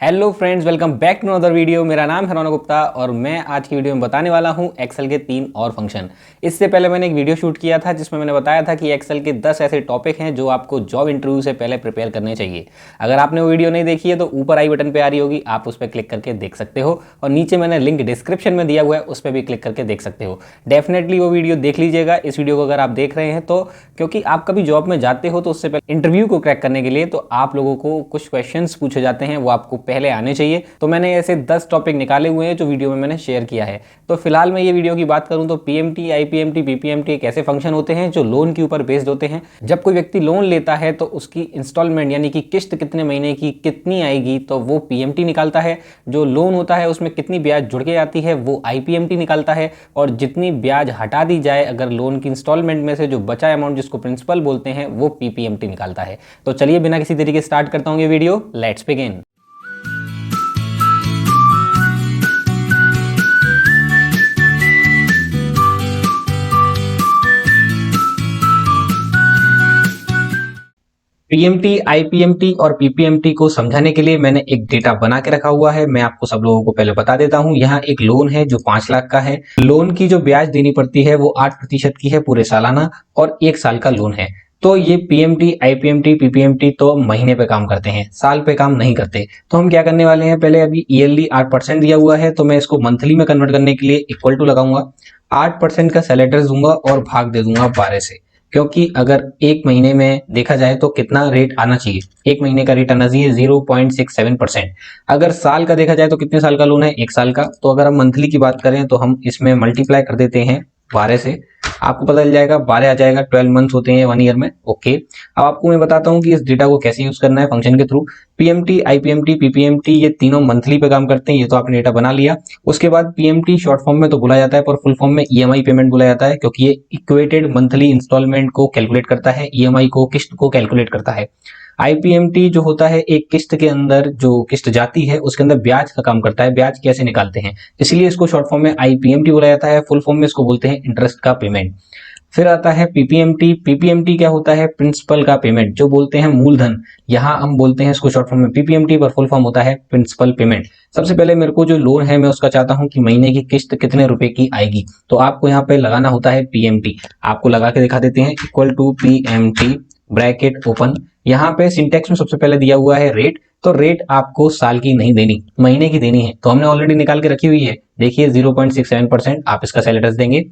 Hello friends, welcome back to another video. मेरा नाम है रौनक गुप्ता और मैं आज की वीडियो में बताने वाला हूं एक्सेल के 3 और फंक्शन। इससे पहले मैंने एक वीडियो शूट किया था जिसमें मैंने बताया था कि एक्सेल के 10 ऐसे टॉपिक हैं जो आपको जॉब इंटरव्यू से पहले प्रिपेयर करने चाहिए। अगर आपने वो वीडियो नहीं देखी है तो ऊपर आई बटन पर आ रही होगी, आप उस पर क्लिक करके देख सकते हो और नीचे मैंने लिंक डिस्क्रिप्शन में दिया हुआ है, उस पर भी क्लिक करके देख सकते हो। डेफिनेटली वो वीडियो देख लीजिएगा इस वीडियो को अगर आप देख रहे हैं तो, क्योंकि आप कभी जॉब में जाते हो तो उससे पहले इंटरव्यू को क्रैक करने के लिए तो आप लोगों को कुछ क्वेश्चंस पूछे जाते हैं, वो आपको पहले आने चाहिए। तो मैंने ऐसे 10 टॉपिक निकाले हुए हैं जो वीडियो में मैंने शेयर किया है। तो फिलहाल मैं ये वीडियो की बात करूं तो पीएमटी, आईपीएमटी, पीपीएमटी एक ऐसे फंक्शन होते हैं जो लोन के ऊपर बेस्ड होते हैं। जब कोई व्यक्ति लोन लेता है तो उसकी इंस्टॉलमेंट यानी कि किस्त कितने महीने की कितनी आएगी तो वो पीएमटी निकालता है। जो लोन होता है उसमें कितनी ब्याज जुड़ के आती है वो आईपीएमटी निकालता है। और जितनी ब्याज हटा दी जाए अगर लोन की इंस्टॉलमेंट में से जो बचा अमाउंट जिसको प्रिंसिपल बोलते हैं वो पीपीएमटी निकालता है। तो चलिए बिना किसी देरी के स्टार्ट करता हूँ ये video. Let's begin. PMT, IPMT और पीपीएमटी को समझाने के लिए मैंने एक डेटा बना के रखा हुआ है। मैं आपको सब लोगों को पहले बता देता हूं। यहाँ एक लोन है जो 5 लाख का है। लोन की जो ब्याज देनी पड़ती है वो 8% की है पूरे सालाना और 1 साल का लोन है। तो ये पीएमटी, आईपीएमटी, पीपीएमटी तो महीने पे काम करते हैं, साल पे काम नहीं करते। तो हम क्या करने वाले हैं, पहले अभी ईयरली 8% दिया हुआ है तो मैं इसको मंथली में कन्वर्ट करने के लिए इक्वल टू लगाऊंगा। 8% का सैलरीज दूंगा और भाग दे दूंगा 12 से, क्योंकि अगर एक महीने में देखा जाए तो कितना रेट आना चाहिए, एक महीने का रेट आना चाहिए 0.67%। अगर साल का देखा जाए तो कितने साल का लोन है, 1 साल का। तो अगर हम मंथली की बात करें तो हम इसमें मल्टीप्लाई कर देते हैं 12 से, आपको पता चल जाएगा 12 आ जाएगा। 12 मंथ्स होते हैं 1 ईयर में। ओके, अब आपको मैं बताता हूँ कि इस डेटा को कैसे यूज करना है फंक्शन के थ्रू। पीएमटी, आईपीएमटी, पीपीएमटी ये तीनों मंथली पे काम करते हैं। ये तो आपने डेटा बना लिया। उसके बाद पीएमटी शॉर्ट फॉर्म में तो बोला जाता है पर फुल फॉर्म में ईएमआई पेमेंट बोला जाता है, क्योंकि ये इक्वेटेड मंथली इंस्टॉलमेंट को कैलकुलेट करता है, ईएमआई को, किस्त को कैलकुलेट करता है। आईपीएमटी जो होता है एक किस्त के अंदर जो किस्त जाती है उसके अंदर ब्याज का काम करता है, ब्याज कैसे निकालते हैं, इसलिए इसको शॉर्ट फॉर्म में आईपीएमटी बोला जाता है। फुल फॉर्म में इसको बोलते हैं इंटरेस्ट का पेमेंट। फिर आता है पीपीएमटी। पीपीएमटी क्या होता है, प्रिंसिपल का पेमेंट, जो बोलते हैं मूलधन। यहाँ हम बोलते हैं इसको शॉर्ट फॉर्म में पीपीएमटी पर फुल फॉर्म होता है प्रिंसिपल पेमेंट। सबसे पहले मेरे को जो लोन है मैं उसका चाहता हूँ कि महीने की किस्त कितने रुपए की आएगी, तो आपको यहाँ पे लगाना होता है पीएमटी। आपको लगा के दिखा देते हैं, equal to PMT bracket open. यहाँ पे सिंटेक्स में सबसे पहले दिया हुआ है रेट, तो रेट आपको साल की नहीं देनी, महीने की देनी है। तो हमने ऑलरेडी निकाल के रखी हुई है, देखिए 0.67%। आप इसका सैलरीज देंगे,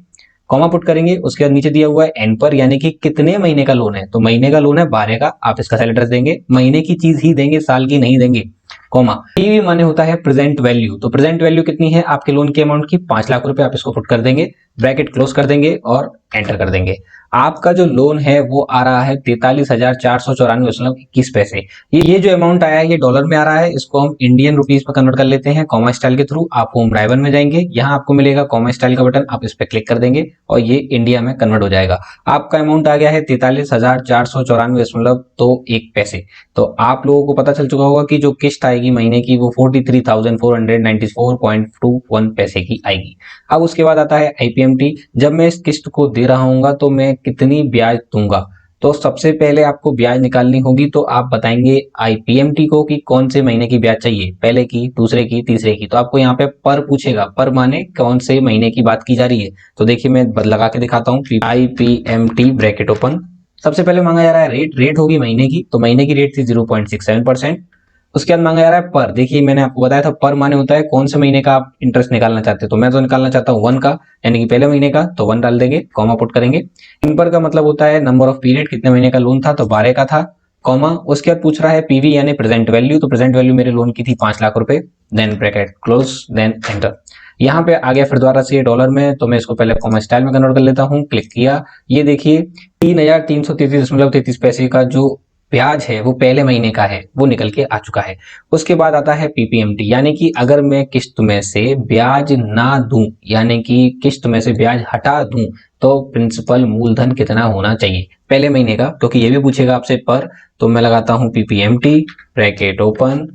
कॉमा पुट करेंगे, उसके बाद नीचे दिया हुआ है एन पर, यानी कि कितने महीने का लोन है। तो महीने का लोन है 12 का, आप इसका सैलरीज देंगे, महीने की चीज ही देंगे, साल की नहीं देंगे। कॉमा पीवी माने होता है प्रेजेंट वैल्यू। तो प्रेजेंट वैल्यू कितनी है आपके लोन की अमाउंट की, 5 लाख रुपए। आप इसको पुट कर देंगे, ब्रैकेट क्लोज कर देंगे और एंटर कर देंगे। आपका जो लोन है वो आ रहा है 43,494.21 ये जो अमाउंट आया है ये डॉलर में आ रहा है। इसको हम इंडियन रुपीस में कन्वर्ट कर लेते हैं कॉमा स्टाइल के थ्रू। आप होम ड्राइवर में जाएंगे, यहाँ आपको मिलेगा कॉमा स्टाइल का बटन, आप इस पर क्लिक कर देंगे और ये इंडिया में कन्वर्ट हो जाएगा। आपका अमाउंट आ गया है 43,494.21। तो आप लोगों को पता चल चुका होगा कि जो किस्त आएगी महीने की वो 43,494.21 की आएगी। अब उसके बाद आता है आईपीएमटी। जब मैं इस किस्त को दे रहा हूँ तो मैं कितनी ब्याज दूंगा, तो सबसे पहले आपको ब्याज निकालनी होगी। तो आप बताएंगे आईपीएमटी को कि कौन से महीने की ब्याज चाहिए, पहले की, दूसरे की, तीसरे की। तो आपको यहाँ पे पर पूछेगा, पर माने कौन से महीने की बात की जा रही है। तो देखिए मैं लगा के दिखाता हूँ, आईपीएमटी ब्रैकेट ओपन। सबसे पहले मांगा जा रहा है रेट होगी महीने की, तो महीने की रेट थी 0.67%। उसके बाद मांगा जा रहा है पर। देखिए मैंने आपको बताया था पर माने होता है कौन से महीने का आप इंटरेस्ट निकालना चाहते हो। तो मैं तो निकालना चाहता हूँ 1 का, यानी कि पहले महीने का, तो 1 डाल देंगे, कॉमा पुट करेंगे। इन पर का मतलब होता है नंबर ऑफ पीरियड, कितने महीने का लोन था, तो 12 का था, कॉमा। उसके बाद पूछ रहा है पीवी यानी प्रेजेंट वैल्यू। तो प्रेजेंट वैल्यू मेरे लोन की थी 5 लाख रुपए, then bracket close, then enter. यहाँ पे आ गया फिर दोबारा से डॉलर में, तो मैं इसको पहले कॉमा स्टाइल में कन्वर्ट कर लेता हूँ। क्लिक किया, ये देखिए 3,333.33 का जो ब्याज है वो पहले महीने का है, वो निकल के आ चुका है। उसके बाद आता है पीपीएमटी, यानी कि अगर मैं किस्त में से ब्याज ना दूं, यानी कि किस्त में से ब्याज हटा दूं, तो प्रिंसिपल मूलधन कितना होना चाहिए पहले महीने का, क्योंकि ये भी पूछेगा आपसे पर। तो मैं लगाता हूं पीपीएमटी ब्रैकेट ओपन।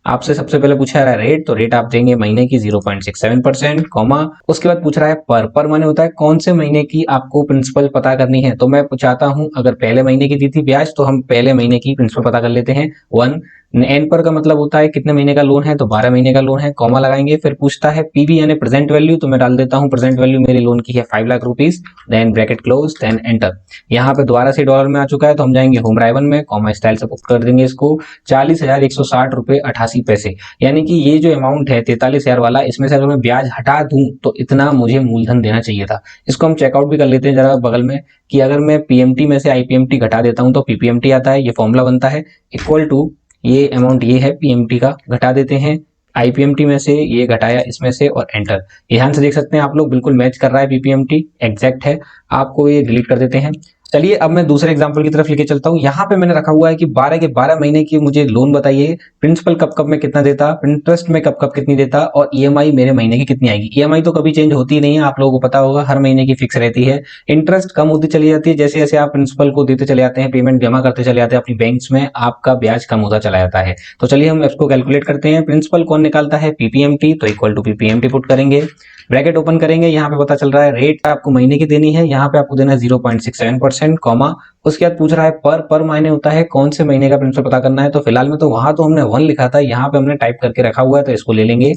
आपसे सबसे पहले पूछा रहा है रेट, तो रेट आप देंगे महीने की 0.67%, कॉमा। उसके बाद पूछ रहा है पर माने होता है कौन से महीने की आपको प्रिंसिपल पता करनी है। तो मैं चाहता हूं अगर पहले महीने की दी थी ब्याज तो हम पहले महीने की प्रिंसिपल पता कर लेते हैं 1, एन पर का मतलब होता है कितने महीने का लोन है, तो 12 महीने का लोन है, कॉमा लगाएंगे। फिर पूछता है पीवी यानी प्रेजेंट वैल्यू, तो मैं डाल देता हूं प्रेजेंट वैल्यू मेरे लोन की है 5 lakh rupees, then bracket close, then enter. यहाँ पे दोबारा से डॉलर में आ चुका है तो हम जाएंगे होम राइवन में, कॉमा स्टाइल से पुट कर देंगे इसको 40,160 रुपए 88 पैसे। यानी कि ये जो अमाउंट है 43,000 वाला, इसमें से अगर मैं ब्याज हटा दूं तो इतना मुझे मूलधन देना चाहिए था। इसको हम चेकआउट भी कर लेते हैं जरा बगल में, कि अगर मैं पीएमटी में से आईपीएमटी घटा देता हूं तो पीपीएमटी आता है। ये फॉर्मूला बनता है इक्वल टू, ये अमाउंट ये है पीएमटी का, घटा देते हैं आईपीएमटी में से, ये घटाया इसमें से, और एंटर। ध्यान से देख सकते हैं आप लोग, बिल्कुल मैच कर रहा है, पीपीएमटी एग्जैक्ट है। आपको ये डिलीट कर देते हैं। चलिए अब मैं दूसरे एग्जांपल की तरफ लेके चलता हूँ। यहाँ पे मैंने रखा हुआ है कि 12 के 12 महीने की मुझे लोन बताइए, प्रिंसिपल कब कब में कितना देता, इंटरेस्ट में कब कब कितनी देता, और ईएमआई मेरे महीने की कितनी आएगी। ईएमआई तो कभी चेंज होती नहीं है, आप लोगों को पता होगा, हर महीने की फिक्स रहती है। इंटरेस्ट कम होती चली जाती है जैसे जैसे आप प्रिंसिपल को देते चले जाते हैं, पेमेंट जमा करते चले जाते हैं अपनी बैंक्स में, आपका ब्याज कम होता चला जाता है। तो चलिए हम इसको कैलकुलेट करते हैं। प्रिंसिपल कौन निकालता है, पीपीएमटी, तो इक्वल टू पीपीएमटी पुट करेंगे, ब्रैकेट ओपन करेंगे। यहाँ पे पता चल रहा है रेट आपको महीने की देनी है, यहाँ पे आपको देना है 0.67%, कॉमा। उसके बाद पूछ रहा है पर मायने होता है कौन से महीने का प्रिंसिपल पता करना है। तो फिलहाल में तो वहां तो हमने 1 लिखा था, यहाँ पे हमने टाइप करके रखा हुआ है, तो इसको ले लेंगे।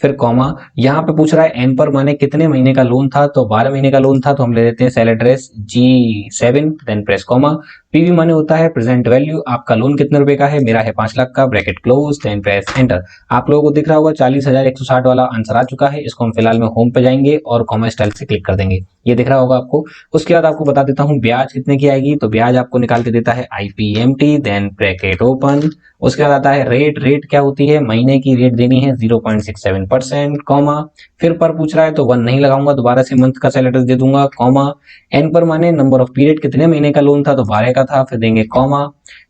फिर कॉमा, यहाँ पे पूछ रहा है एन पर माने कितने महीने का लोन था, तो 12 महीने का लोन था, तो हम ले लेते हैं cell address G7, then press comma. PV माने होता है प्रेजेंट वैल्यू, आपका लोन कितने रुपए का है, मेरा है 5 लाख का, bracket close, then press enter. आप लोगों को दिख रहा होगा 40,160 वाला आंसर आ चुका है। इसको हम फिलहाल में होम पे जाएंगे और कॉमा स्टाइल से क्लिक कर देंगे, ये दिख रहा होगा आपको। उसके बाद आपको बता देता हूँ ब्याज कितने की आएगी, तो ब्याज आपको निकाल के देता है आईपीएमटी, देन ब्रैकेट ओपन। उसके बाद आता है रेट क्या होती है, महीने की रेट देनी है 0.67%, कॉमा। फिर पर पूछ रहा है तो 1 नहीं लगाऊंगा, दोबारा से मंथ का सेल एड्रेस दे दूंगा, कॉमा। एन पर माने नंबर ऑफ पीरियड, कितने महीने का लोन था, तो 12 का था, फिर देंगे कॉमा।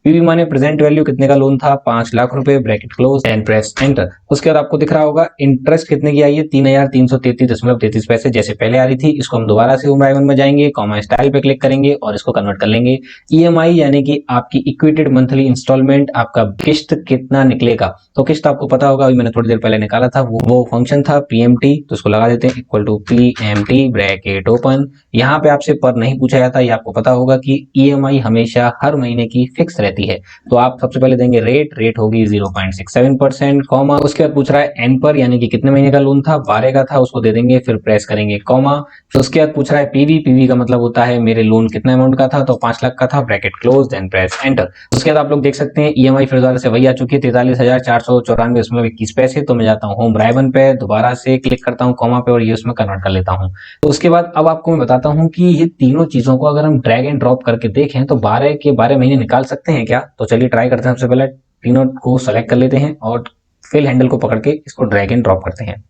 पीवी माने प्रेजेंट वैल्यू, कितने का लोन था, 5 लाख रुपए, bracket close, and press enter. उसके बाद आपको दिख रहा होगा इंटरेस्ट कितने की आई है, 3,333.33 जैसे पहले आ रही थी। इसको हम दोबारा से होम राइवन में जाएंगे, कॉमा स्टाइल पे क्लिक करेंगे और इसको कन्वर्ट कर लेंगे। ईएमआई यानी कि आपकी इक्विटेड मंथली इंस्टॉलमेंट, आपका किस्त कितना निकलेगा। तो किस्त आपको पता होगा, अभी मैंने थोड़ी देर पहले निकाला था, वो फंक्शन था पीएमटी, तो इसको लगा देते हैं equal to PMT, bracket open. यहाँ पे आपसे पर नहीं पूछा जाता, ये आपको पता होगा कि ईएमआई हमेशा हर महीने की फिक्स रहती है। तो आप सबसे पहले देंगे रेट होगी 0.67%, कॉमा। उसके बाद पूछ रहा है एन पर यानी कि कितने महीने का लोन था, 12 का था, उसको दे देंगे, फिर प्रेस करेंगे कॉमा। फिर उसके बाद पूछ रहा है पीवी का मतलब होता है मेरे लोन कितना अमाउंट का था, तो 5 लाख का था, bracket close, then press enter. उसके बाद आप लोग देख सकते हैं ईएमआई फिर दोबारा से वही आ चुकी है 43,494.21। तो मैं जाता हूँ होम राइवन पे, दोबारा से क्लिक करता हूँ कॉमा पे और ये उसमें कन्वर्ट कर लेता हूँ। तो उसके बाद अब आपको मैं बताता हूँ कि ये तीनों चीजों को अगर हम ड्रैग एंड ड्रॉप करके देखें तो 12 के 12 महीने निकाल सकते हैं क्या। तो चलिए ट्राई करते हैं। सबसे पहले तीनों को सेलेक्ट कर लेते हैं और फिल हैंडल को पकड़ के इसको ड्रैग एंड ड्रॉप करते हैं।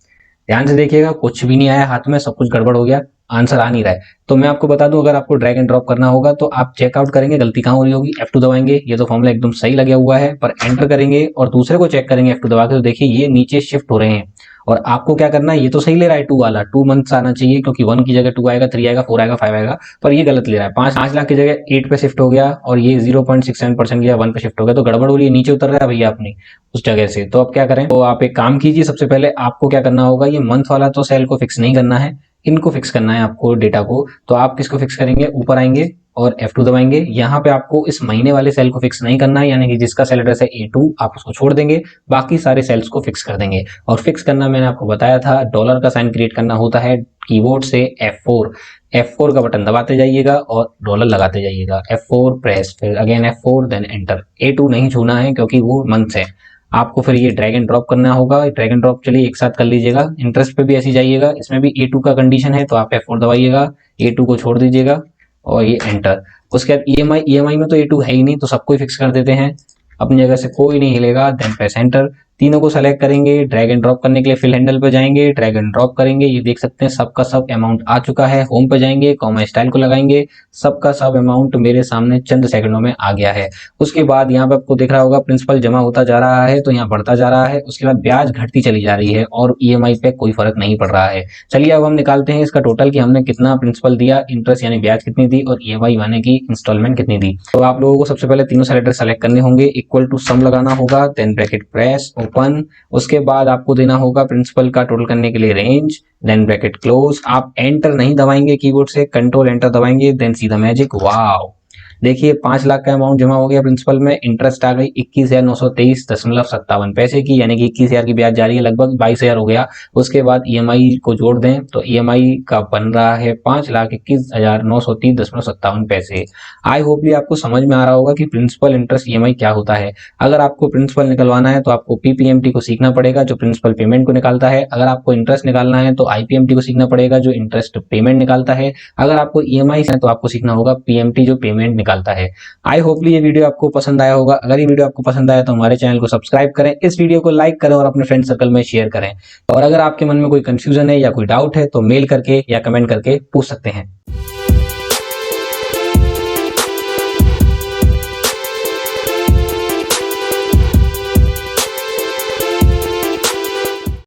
ध्यान से देखिएगा, कुछ भी नहीं आया हाथ में, सब कुछ गड़बड़ हो गया, आंसर आ नहीं रहा है। तो मैं आपको बता दूं, अगर आपको ड्रैग एंड ड्रॉप करना होगा तो आप चेकआउट करेंगे गलती कहां हो रही होगी, F2 दबाएंगे, ये तो फॉर्मूला एकदम सही लगा हुआ है, पर एंटर करेंगे और दूसरे को चेक करेंगे F2 दबा के, तो देखिए ये नीचे शिफ्ट हो रहे हैं। और आपको क्या करना है, ये तो सही ले रहा है 2 वाला, 2 मंथ्स आना चाहिए क्योंकि 1 की जगह 2 आएगा, 3 आएगा, 4 आएगा, 5 आएगा, पर ये गलत ले रहा है। 5 लाख की जगह 8 पे शिफ्ट हो गया और ये 0.67% गया, 1 पे शिफ्ट हो गया, तो गड़बड़ हो रही है, नीचे उतर रहा है भैया अपनी उस जगह से। तो अब क्या करें, तो आप एक काम कीजिए, सबसे पहले आपको क्या करना होगा, ये मंथ वाला तो सेल को फिक्स नहीं करना है, इनको फिक्स करना है आपको, डेटा को। तो आप किसको फिक्स करेंगे, ऊपर आएंगे और F2 दबाएंगे। यहाँ पे आपको इस महीने वाले सेल को फिक्स नहीं करना है, यानी कि जिसका सेल एड्रेस है A2 आप उसको छोड़ देंगे, बाकी सारे सेल्स को फिक्स कर देंगे। और फिक्स करना मैंने आपको बताया था, डॉलर का साइन क्रिएट करना होता है कीबोर्ड से F4 का बटन दबाते जाइएगा और डॉलर लगाते जाइएगा, F4 प्रेस, फिर again F4, then enter. A2 नहीं छूना है क्योंकि वो मंथ है। आपको फिर ये ड्रैग एंड ड्रॉप करना होगा, ड्रैग एंड ड्रॉप चलिए एक साथ कर लीजिएगा। इंटरेस्ट पे भी ऐसे जाइएगा, इसमें भी A2 का कंडीशन है, तो आप F4 दबाइएगा, A2 को छोड़ दीजिएगा और ये एंटर। उसके बाद ईएमआई में तो A2 है ही नहीं, तो सबको ही फिक्स कर देते हैं, अपनी जगह से कोई नहीं हिलेगा, देन प्रेस एंटर। तीनों को सेलेक्ट करेंगे, ड्रैग एंड ड्रॉप करने के लिए फिल हैंडल पे जाएंगे, ड्रैग एंड ड्रॉप करेंगे, ये देख सकते हैं सबका सब अमाउंट आ चुका है। होम पे जाएंगे, कॉमा स्टाइल को लगाएंगे, सबका सब अमाउंट मेरे सामने चंद सेकंडों में आ गया है। उसके बाद यहाँ पे आपको दिख रहा होगा प्रिंसिपल जमा होता जा रहा है, तो यहाँ बढ़ता जा रहा है। उसके बाद ब्याज घटती चली जा रही है और ईएमआई पे कोई फर्क नहीं पड़ रहा है। चलिए अब हम निकालते हैं इसका टोटल कि हमने कितना प्रिंसिपल दिया, इंटरेस्ट यानी ब्याज कितनी दी और ईएमआई यानी कि इंस्टॉलमेंट कितनी दी। तो आप लोगों को सबसे पहले तीनों सेलेक्टर सेलेक्ट करने होंगे, इक्वल टू सम लगाना होगा, देन ब्रैकेट प्रेस ओपन। उसके बाद आपको देना होगा प्रिंसिपल का टोटल करने के लिए रेंज, देन ब्रैकेट क्लोज। आप एंटर नहीं दबाएंगे कीबोर्ड से, कंट्रोल एंटर दबाएंगे, then see the magic, wow देखिए 5 लाख का अमाउंट जमा हो गया प्रिंसिपल में, इंटरेस्ट आ गई 21,923.57 पैसे की, यानी कि 21,000 की ब्याज जा रही है, लगभग 22,000 हो गया। उसके बाद ईएमआई को जोड़ दें तो ईएमआई का बन रहा है 5,21,930.57 पैसे। आई होप ये आपको समझ में आ रहा होगा कि प्रिंसिपल इंटरेस्ट ईएमआई क्या होता है। अगर आपको प्रिंसिपल निकलवाना है तो आपको पीपीएमटी को सीखना पड़ेगा जो प्रिंसिपल पेमेंट को निकालता है। अगर आपको इंटरेस्ट निकालना है तो आईपीएमटी को सीखना पड़ेगा जो इंटरेस्ट पेमेंट निकालता है। अगर आपको ईएमआई है तो आपको सीखना होगा पीएमटी जो पेमेंट निकालता है। आई होपली ये वीडियो आपको पसंद आया होगा। अगर ये वीडियो आपको पसंद आया तो हमारे चैनल को सब्सक्राइब करें, इस वीडियो को लाइक करें और अपने फ्रेंड सर्कल में शेयर करें। और अगर आपके मन में कोई कंफ्यूजन है या कोई डाउट है तो मेल करके या कमेंट करके पूछ सकते हैं।